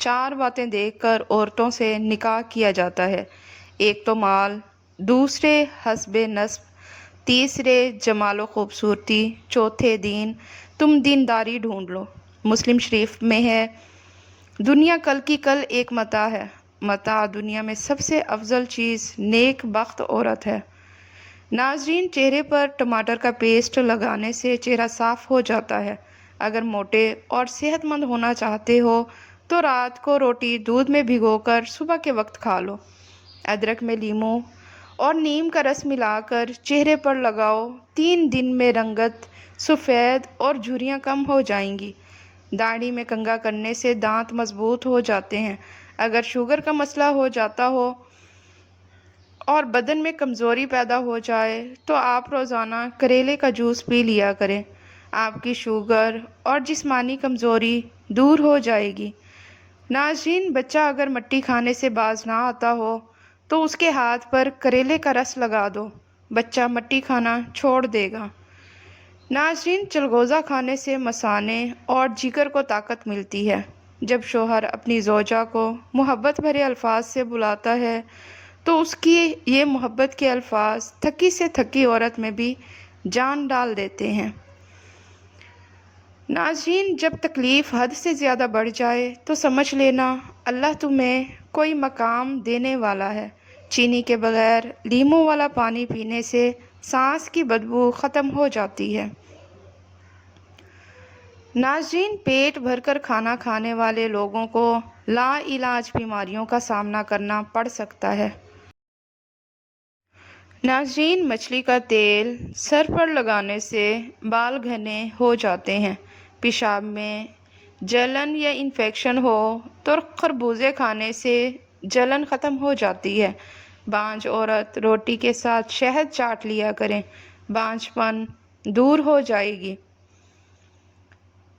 4 باتیں دیکھ کر عورتوں سے نکاح کیا جاتا ہے۔ ایک تو مال، دوسرے حسب نسب، تیسرے جمال و خوبصورتی، چوتھے دین۔ تم دینداری ڈھونڈ لو۔ مسلم شریف میں ہے، دنیا کل کی کل ایک متاع ہے، متاع دنیا میں سب سے افضل چیز نیک بخت عورت ہے۔ ناظرین، چہرے پر ٹماٹر کا پیسٹ لگانے سے چہرہ صاف ہو جاتا ہے۔ اگر موٹے اور صحت مند ہونا چاہتے ہو تو رات کو روٹی دودھ میں بھگو کر صبح کے وقت کھا لو۔ ادرک میں لیموں اور نیم کا رس ملا کر چہرے پر لگاؤ، 3 دن میں رنگت سفید اور جھریاں کم ہو جائیں گی۔ داڑھی میں کنگھا کرنے سے دانت مضبوط ہو جاتے ہیں۔ اگر شوگر کا مسئلہ ہو جاتا ہو اور بدن میں کمزوری پیدا ہو جائے تو آپ روزانہ کریلے کا جوس پی لیا کریں، آپ کی شوگر اور جسمانی کمزوری دور ہو جائے گی۔ ناظرین، بچہ اگر مٹی کھانے سے باز نہ آتا ہو تو اس کے ہاتھ پر کریلے کا رس لگا دو، بچہ مٹی کھانا چھوڑ دے گا۔ ناظرین، چلغوزہ کھانے سے مثانے اور جگر کو طاقت ملتی ہے۔ جب شوہر اپنی زوجہ کو محبت بھرے الفاظ سے بلاتا ہے تو اس کی یہ محبت کے الفاظ تھکی سے تھکی عورت میں بھی جان ڈال دیتے ہیں۔ ناظرین، جب تکلیف حد سے زیادہ بڑھ جائے تو سمجھ لینا اللہ تمہیں کوئی مقام دینے والا ہے۔ چینی کے بغیر لیموں والا پانی پینے سے سانس کی بدبو ختم ہو جاتی ہے۔ ناظرین، پیٹ بھر کر کھانا کھانے والے لوگوں کو لا علاج بیماریوں کا سامنا کرنا پڑ سکتا ہے۔ ناظرین، مچھلی کا تیل سر پر لگانے سے بال گھنے ہو جاتے ہیں۔ پیشاب میں جلن یا انفیکشن ہو تو خربوزے کھانے سے جلن ختم ہو جاتی ہے۔ بانجھ عورت روٹی کے ساتھ شہد چاٹ لیا کریں، بانجھ پن دور ہو جائے گی۔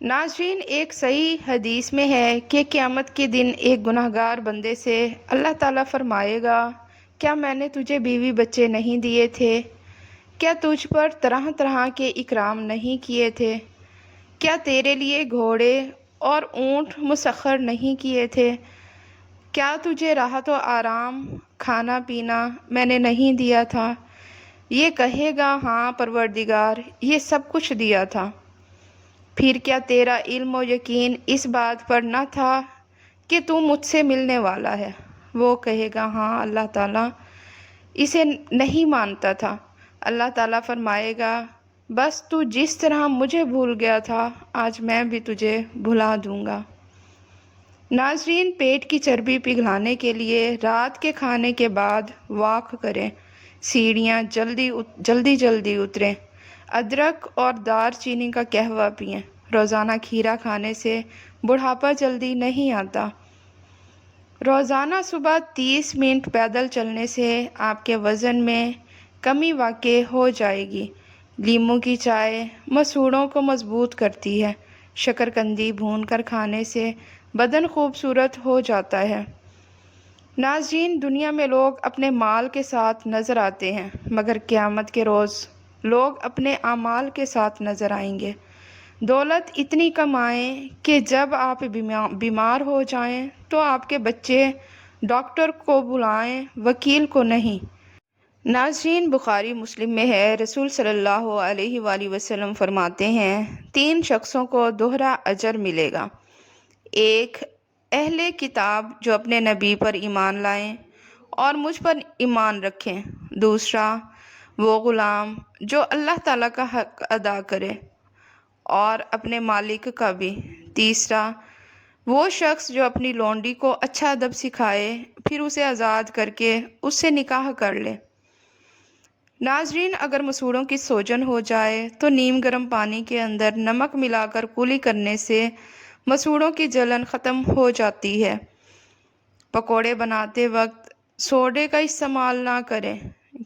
ناظرین، ایک صحیح حدیث میں ہے کہ قیامت کے دن ایک گنہگار بندے سے اللہ تعالیٰ فرمائے گا، کیا میں نے تجھے بیوی بچے نہیں دیے تھے؟ کیا تجھ پر طرح طرح کے اکرام نہیں کیے تھے؟ کیا تیرے لیے گھوڑے اور اونٹ مسخر نہیں کیے تھے؟ کیا تجھے راحت و آرام، کھانا پینا میں نے نہیں دیا تھا؟ یہ کہے گا، ہاں پروردگار، یہ سب کچھ دیا تھا۔ پھر کیا تیرا علم و یقین اس بات پر نہ تھا کہ تو مجھ سے ملنے والا ہے؟ وہ کہے گا، ہاں اللہ تعالیٰ، اسے نہیں مانتا تھا۔ اللہ تعالیٰ فرمائے گا، بس تو جس طرح مجھے بھول گیا تھا آج میں بھی تجھے بھلا دوں گا۔ ناظرین، پیٹ کی چربی پگھلانے کے لیے رات کے کھانے کے بعد واک کریں، سیڑھیاں جلدی اتریں، ادرک اور دار چینی کا قہوہ پئیں۔ روزانہ کھیرا کھانے سے بڑھاپا جلدی نہیں آتا۔ روزانہ صبح 30 منٹ پیدل چلنے سے آپ کے وزن میں کمی واقع ہو جائے گی۔ لیموں کی چائے مسوڑھوں کو مضبوط کرتی ہے۔ شکرکندی بھون کر کھانے سے بدن خوبصورت ہو جاتا ہے۔ ناظرین، دنیا میں لوگ اپنے مال کے ساتھ نظر آتے ہیں مگر قیامت کے روز لوگ اپنے اعمال کے ساتھ نظر آئیں گے۔ دولت اتنی کمائیں کہ جب آپ بیمار ہو جائیں تو آپ کے بچے ڈاکٹر کو بلائیں، وکیل کو نہیں۔ ناظرین، بخاری مسلم میں ہے، رسول صلی اللہ علیہ وآلہ وسلم فرماتے ہیں، 3 شخصوں کو دوہرا اجر ملے گا۔ ایک اہل کتاب جو اپنے نبی پر ایمان لائیں اور مجھ پر ایمان رکھیں۔ دوسرا وہ غلام جو اللہ تعالیٰ کا حق ادا کرے اور اپنے مالک کا بھی۔ تیسرا وہ شخص جو اپنی لونڈی کو اچھا ادب سکھائے پھر اسے آزاد کر کے اس سے نکاح کر لے۔ ناظرین، اگر مسوڑھوں کی سوجن ہو جائے تو نیم گرم پانی کے اندر نمک ملا کر کولی کرنے سے مسوڑھوں کی جلن ختم ہو جاتی ہے۔ پکوڑے بناتے وقت سوڈے کا استعمال نہ کریں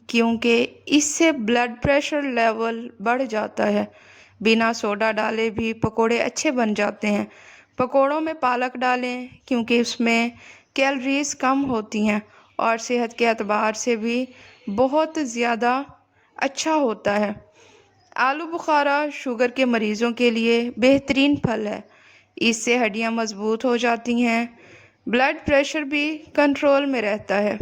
کیونکہ اس سے بلڈ پریشر لیول بڑھ جاتا ہے۔ بنا سوڈا ڈالے بھی پکوڑے اچھے بن جاتے ہیں۔ پکوڑوں میں پالک ڈالیں کیونکہ اس میں کیلوریز کم ہوتی ہیں اور صحت کے اعتبار سے بھی بہت زیادہ اچھا ہوتا ہے۔ آلو بخارا شوگر کے مریضوں کے لیے بہترین پھل ہے، اس سے ہڈیاں مضبوط ہو جاتی ہیں۔ بلڈ پریشر بھی کنٹرول میں رہتا ہے۔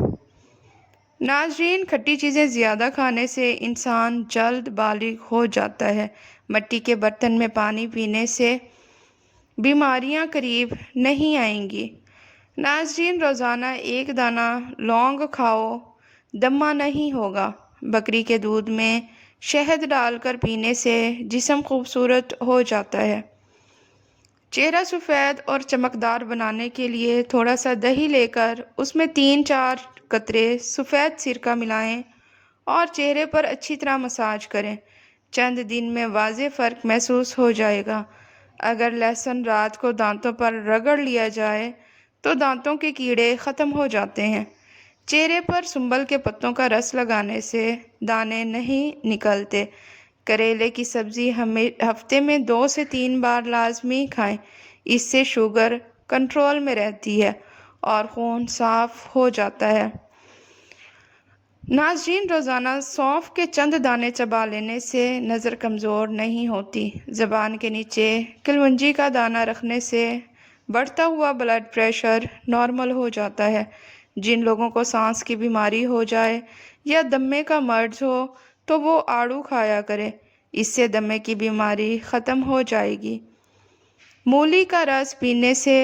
ناظرین، کھٹی چیزیں زیادہ کھانے سے انسان جلد بالغ ہو جاتا ہے۔ مٹی کے برتن میں پانی پینے سے بیماریاں قریب نہیں آئیں گی۔ ناظرین، روزانہ ایک دانہ لونگ کھاؤ، دمہ نہیں ہوگا۔ بکری کے دودھ میں شہد ڈال کر پینے سے جسم خوبصورت ہو جاتا ہے۔ چہرہ سفید اور چمکدار بنانے کے لیے تھوڑا سا دہی لے کر اس میں 3-4 قطرے سفید سرکہ ملائیں اور چہرے پر اچھی طرح مساج کریں۔ چند دن میں واضح فرق محسوس ہو جائے گا۔ اگر لہسن رات کو دانتوں پر رگڑ لیا جائے تو دانتوں کے کیڑے ختم ہو جاتے ہیں۔ چہرے پر سنبل کے پتوں کا رس لگانے سے دانے نہیں نکلتے۔ کریلے کی سبزی ہفتے میں 2 سے 3 بار لازمی کھائیں۔ اس سے شوگر کنٹرول میں رہتی ہے اور خون صاف ہو جاتا ہے۔ ناظرین، روزانہ سونف کے چند دانے چبا لینے سے نظر کمزور نہیں ہوتی۔ زبان کے نیچے کلونجی کا دانہ رکھنے سے بڑھتا ہوا بلڈ پریشر نارمل ہو جاتا ہے۔ جن لوگوں کو سانس کی بیماری ہو جائے یا دمے کا مرض ہو تو وہ آڑو کھایا کرے، اس سے دمے کی بیماری ختم ہو جائے گی۔ مولی کا رس پینے سے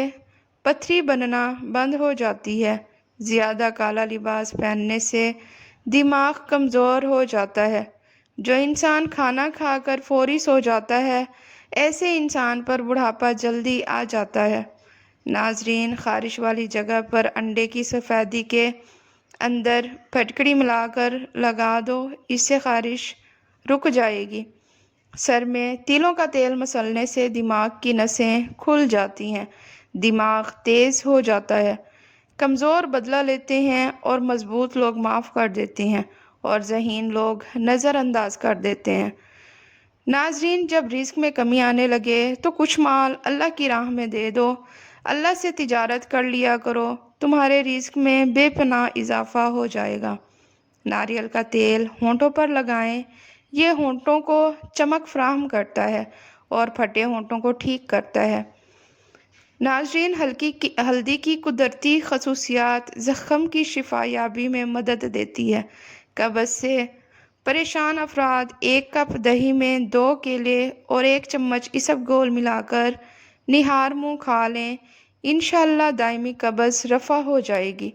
پتھری بننا بند ہو جاتی ہے۔ زیادہ کالا لباس پہننے سے دماغ کمزور ہو جاتا ہے۔ جو انسان کھانا کھا کر فوری سو جاتا ہے، ایسے انسان پر بڑھاپا جلدی آ جاتا ہے۔ ناظرین، خارش والی جگہ پر انڈے کی سفیدی کے اندر پھٹکڑی ملا کر لگا دو، اس سے خارش رک جائے گی۔ سر میں تلوں کا تیل مسلنے سے دماغ کی نسیں کھل جاتی ہیں، دماغ تیز ہو جاتا ہے۔ کمزور بدلہ لیتے ہیں اور مضبوط لوگ معاف کر دیتے ہیں اور ذہین لوگ نظر انداز کر دیتے ہیں۔ ناظرین، جب رزق میں کمی آنے لگے تو کچھ مال اللہ کی راہ میں دے دو، اللہ سے تجارت کر لیا کرو، تمہارے رزق میں بے پناہ اضافہ ہو جائے گا۔ ناریل کا تیل ہونٹوں پر لگائیں، یہ ہونٹوں کو چمک فراہم کرتا ہے اور پھٹے ہونٹوں کو ٹھیک کرتا ہے۔ ناظرین، ہلدی کی قدرتی خصوصیات زخم کی شفا یابی میں مدد دیتی ہے۔ قبض سے پریشان افراد 1 کپ دہی میں 2 کیلے اور 1 چمچ اسب گول ملا کر نہار منہ کھا لیں، انشاءاللہ دائمی قبض رفع ہو جائے گی۔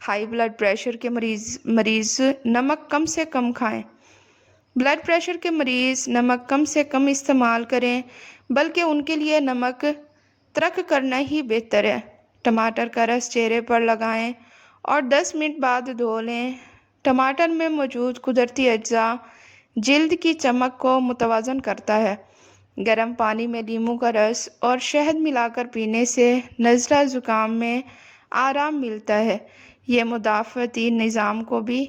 ہائی بلڈ پریشر کے مریض نمک کم سے کم کھائیں۔ بلڈ پریشر کے مریض نمک کم سے کم استعمال کریں، بلکہ ان کے لیے نمک ترک کرنا ہی بہتر ہے۔ ٹماٹر کا رس چہرے پر لگائیں اور 10 منٹ بعد دھو لیں۔ ٹماٹر میں موجود قدرتی اجزاء جلد کی چمک کو متوازن کرتا ہے۔ گرم پانی میں لیموں کا رس اور شہد ملا کر پینے سے نزلہ زکام میں آرام ملتا ہے۔ یہ مدافعتی نظام کو بھی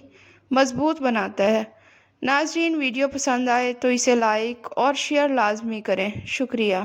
مضبوط بناتا ہے۔ ناظرین، ویڈیو پسند آئے تو اسے لائک اور شیئر لازمی کریں۔ شکریہ۔